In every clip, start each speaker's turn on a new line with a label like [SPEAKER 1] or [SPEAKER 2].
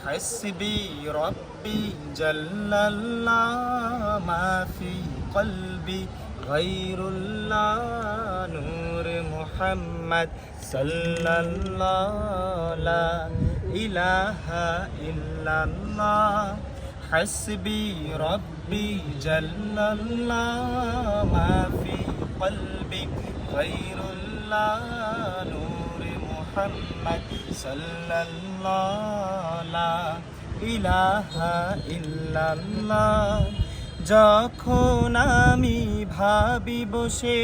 [SPEAKER 1] حسبي ربي جل الله ما في قلبي غير الله نور محمد صلى الله لا إله إلا الله حسبي ربي جل الله ما في قلبي غير الله نور محمد صلى الله لا ইলাহা ইল্লাল্লাহ। যখন আমি ভাবি বসে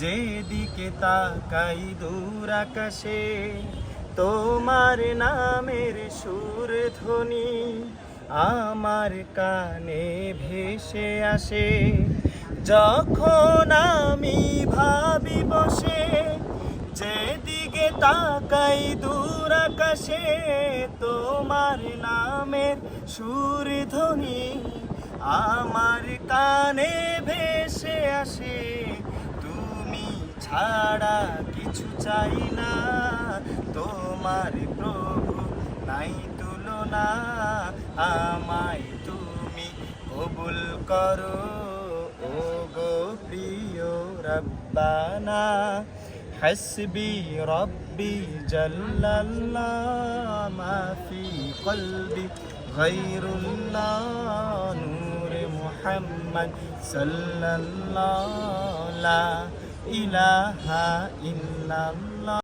[SPEAKER 1] যেদিকে তাকাই দূর আকাশে, তোমার নামের সুর ধ্বনি আমার কানে ভেসে আসে। যখন আমি ভাবি বসে যেদিকে তাকাই দূর আকাশে, তোমার নামের সুর ধ্বনি আমার কানে ভেসে আসে। তুমি ছাড়া কিছু চাই না, তোমার প্রভু নাই তুলনা। আমায় তুমি কবুল করো ও গো প্রিয় রব্বানা। حسبي ربي جل الله ما في قلبي غير الله نور محمد صلى الله لا إله إلا الله।